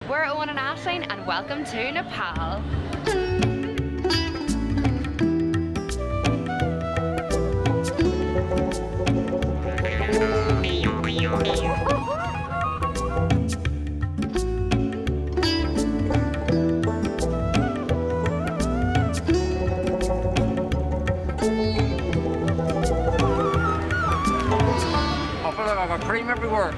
we're Eoin and Aisling and welcome to Nepal. I feel like I got cream everywhere.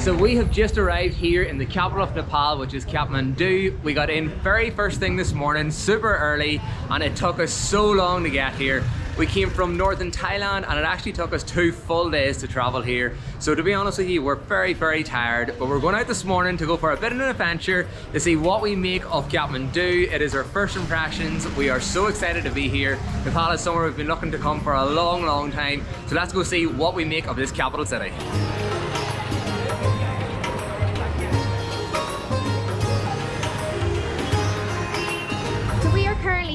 So we have just arrived here in the capital of Nepal, which is Kathmandu. We got in very first thing this morning, super early, and it took us so long to get here. We came from northern Thailand and it actually took us 2 full days to travel here. So to be honest with you, we're very tired, but we're going out this morning to go for a bit of an adventure to see what we make of Kathmandu. It is our first impressions. We are so excited to be here. Nepal is somewhere we've been looking to come for a long time. So let's go see what we make of this capital city.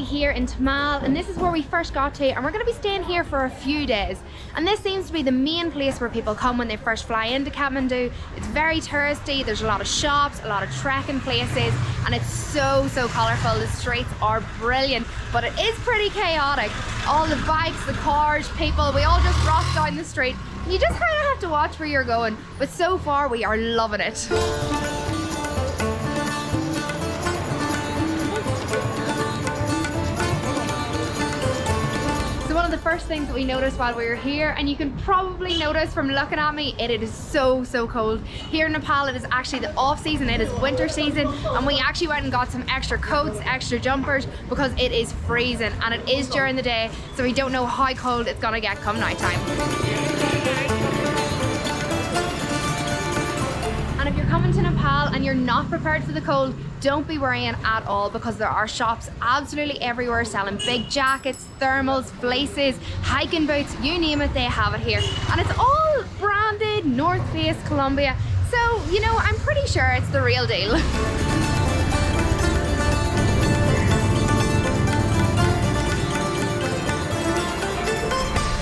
Here in Thamel, and this is where we first got to, and we're going to be staying here for a few days. And this seems to be the main place where people come when they first fly into Kathmandu. It's very touristy, there's a lot of shops, a lot of trekking places, and it's so colourful. The streets are brilliant, but it is pretty chaotic. All the bikes, the cars, people, we all just rock down the street. You just kind of have to watch where you're going, but so far we are loving it. The first things that we noticed while we were here, and you can probably notice from looking at me, it is so cold. Here in Nepal it is actually the off season, it is winter season, and we actually went and got some extra coats, extra jumpers, because it is freezing, and it is during the day, so we don't know how cold it's gonna get come night time. And if you're coming to Nepal and you're not prepared for the cold, don't be worrying at all, because there are shops absolutely everywhere selling big jackets, thermals, fleeces, hiking boots, you name it, they have it here. And it's all branded North Face, Columbia. So, you know, I'm pretty sure it's the real deal.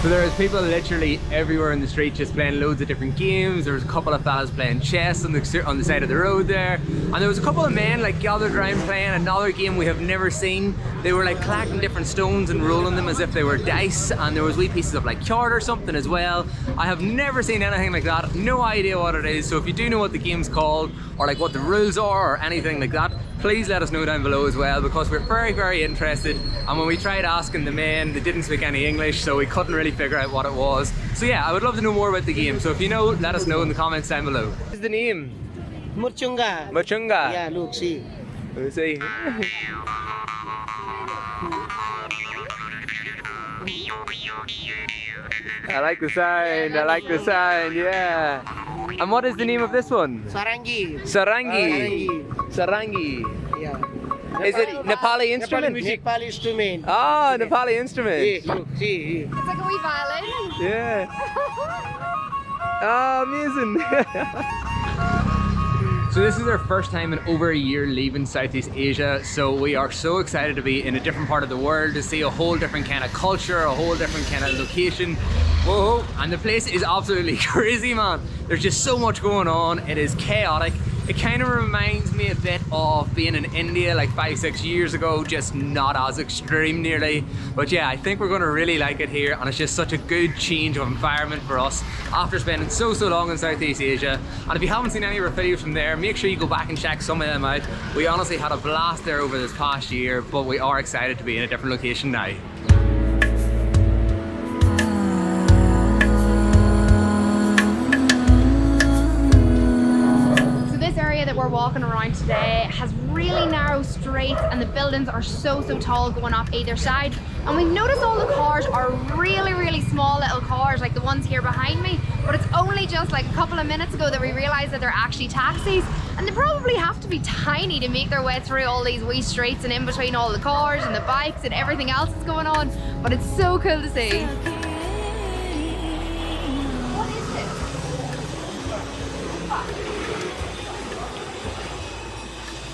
So there's people literally everywhere in the street just playing loads of different games. There's a couple of fellas playing chess on the side of the road there. And there was a couple of men like gathered around playing another game we have never seen. They were like collecting different stones and rolling them as if they were dice. And there was wee pieces of like card or something as well. I have never seen anything like that. No idea what it is. So if you do know what the game's called, or like what the rules are or anything like that, please let us know down below as well, because we're very interested. And when we tried asking the men, they didn't speak any English, so we couldn't really figure out what it was. So yeah, I would love to know more about the game. So if you know, let us know in the comments down below. What is the name? Muchunga. Muchunga? Yeah, look, see. Let's see. I like the sound, yeah. And what is the name of this one? Sarangi. Sarangi. Sarangi. Yeah. Is it Nepali instrument? Nepali instrument. Ah, Nepali instrument. Yeah, look, see. It's like a wee violin. Yeah. Ah, amazing. So this is our first time in over a year leaving Southeast Asia, so we are so excited to be in a different part of the world, to see a whole different kind of culture, a whole different kind of location. Whoa, and the place is absolutely crazy, man. There's just so much going on. It is chaotic. It kind of reminds me a bit of being in India like 5-6 years ago, just not as extreme nearly. But yeah, I think we're going to really like it here, and it's just such a good change of environment for us after spending so long in Southeast Asia. And if you haven't seen any of our videos from there, make sure you go back and check some of them out. We honestly had a blast there over this past year, but we are excited to be in a different location now. That we're walking around today has really narrow streets, and the buildings are so tall going up either side. And we've noticed all the cars are really small little cars, like the ones here behind me, but it's only just like a couple of minutes ago that we realized that they're actually taxis, and they probably have to be tiny to make their way through all these wee streets and in between all the cars and the bikes and everything else that's going on. But it's so cool to see. What is this?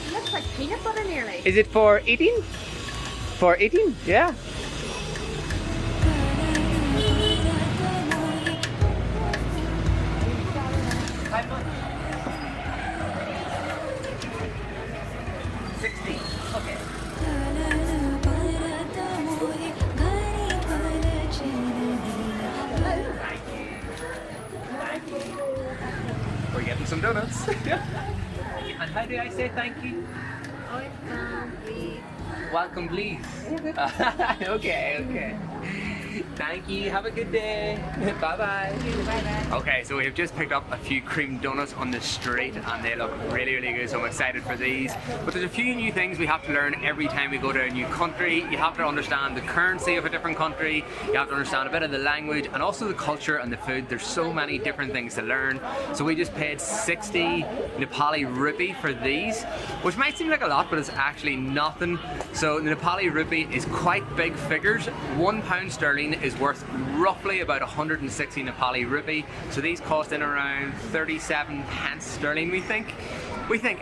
It looks like peanut butter nearly. Is it for eating? For eating? Yeah. We're getting some donuts. And how do I say thank you? Welcome, please. Okay. Thank you. Have a good day. Bye-bye. Okay, so we have just picked up a few cream donuts on the street and they look really, really good, so I'm excited for these. But there's a few new things we have to learn every time we go to a new country. You have to understand the currency of a different country, you have to understand a bit of the language and also the culture and the food. There's so many different things to learn. So we just paid 60 Nepali rupee for these, which might seem like a lot, but it's actually nothing. So the Nepali rupee is quite big figures. £1 sterling is worth roughly about 160 Nepali rupee. So these cost in around 37 pence sterling, we think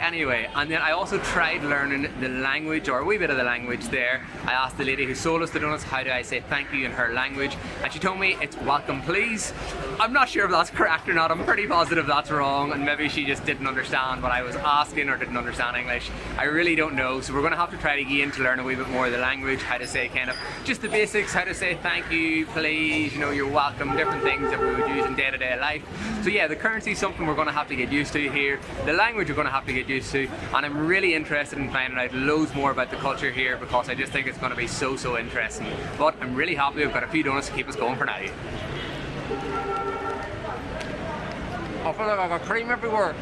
anyway. And then I also tried learning the language, or a wee bit of the language there. I asked the lady who sold us the donuts, how do I say thank you in her language, and she told me it's welcome please. I'm not sure if that's correct or not. I'm pretty positive that's wrong, and maybe she just didn't understand what I was asking or didn't understand English. I really don't know, so we're going to have to try it again to learn a wee bit more of the language, how to say kind of just the basics, how to say thank you, please, you know, you're welcome, different things that we would use in day-to-day life. So yeah, the currency is something we're going to have to get used to here. The language we're going to have to get used to, and I'm really interested in finding out loads more about the culture here because I just think it's going to be so interesting. But I'm really happy we've got a few donuts to keep us going for now. I feel like I got cream everywhere.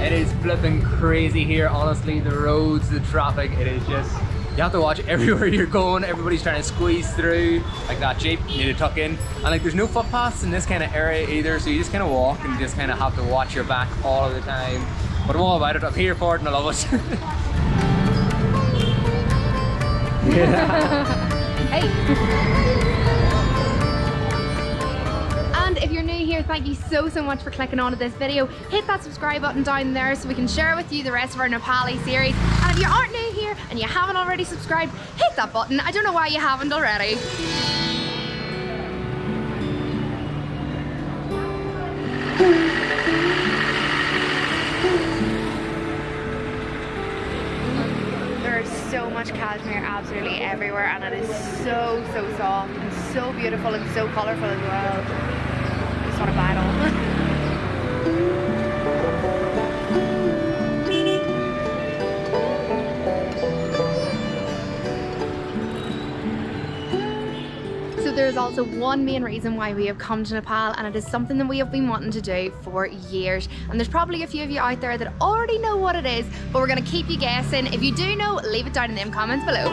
It is flipping crazy here, honestly. The roads, the traffic, it is just, you have to watch everywhere you're going. Everybody's trying to squeeze through. Like that Jeep, you need to tuck in. And like there's no footpaths in this kind of area either, so you just kind of walk and just kind of have to watch your back all of the time. But I'm all about it, I'm here for it and I love it. Hey! And if you're new here, thank you so much for clicking onto this video. Hit that subscribe button down there so we can share with you the rest of our Nepali series. And if you aren't new here and you haven't already subscribed, hit that button. I don't know why you haven't already. There's so much cashmere absolutely everywhere, and it is so soft and so beautiful and so colourful as well. I just want to buy it all. So there's also one main reason why we have come to Nepal, and it is something that we have been wanting to do for years. And there's probably a few of you out there that already know what it is, but we're going to keep you guessing. If you do know, leave it down in the comments below.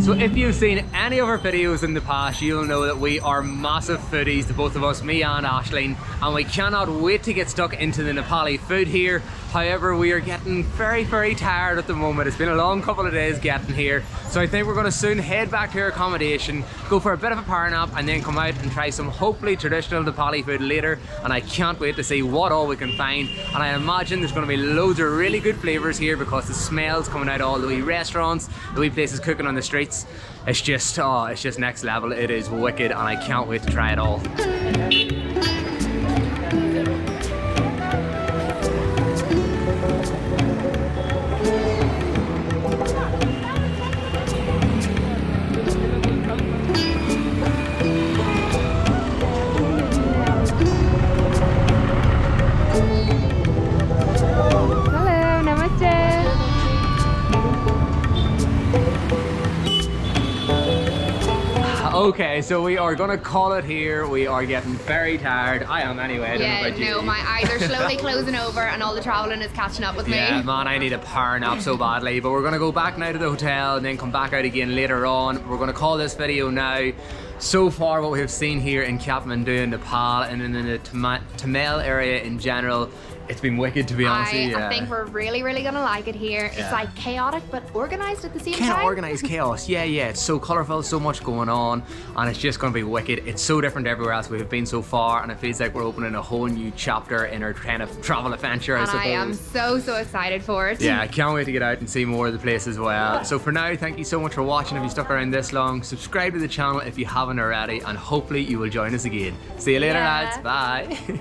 So if you've seen any of our videos in the past, you'll know that we are massive foodies, the both of us, me and Aisling, and we cannot wait to get stuck into the Nepali food here. However, we are getting very tired at the moment. It's been a long couple of days getting here, so I think we're going to soon head back to our accommodation, go for a bit of a power nap, and then come out and try some hopefully traditional Nepali food later. And I can't wait to see what all we can find, and I imagine there's going to be loads of really good flavours here because the smells coming out of all the wee restaurants, the wee places cooking on the streets. It's just, oh, it's just next level. It is wicked, and I can't wait to try it all. Okay, so we are gonna call it here. We are getting very tired. I am anyway. I don't know about you. No, my eyes are slowly closing over and all the travelling is catching up with me. Yeah, man, I need a power nap so badly. But we're gonna go back now to the hotel and then come back out again later on. We're gonna call this video now. So far, what we've seen here in Kathmandu in Nepal and in the Thamel area in general, it's been wicked, to be honest with you. I think we're really gonna like it here. Yeah. It's like chaotic but organized at the same Kind time. of organised chaos, yeah. It's so colourful, so much going on, and it's just going to be wicked. It's so different to everywhere else we've been so far, and it feels like we're opening a whole new chapter in our kind of travel adventure, I And suppose. I am so excited for it. Yeah, I can't wait to get out and see more of the place as well. So for now, thank you so much for watching. If you stuck around this long, subscribe to the channel if you haven't already, and hopefully you will join us again. See you later, Yeah. lads. Bye.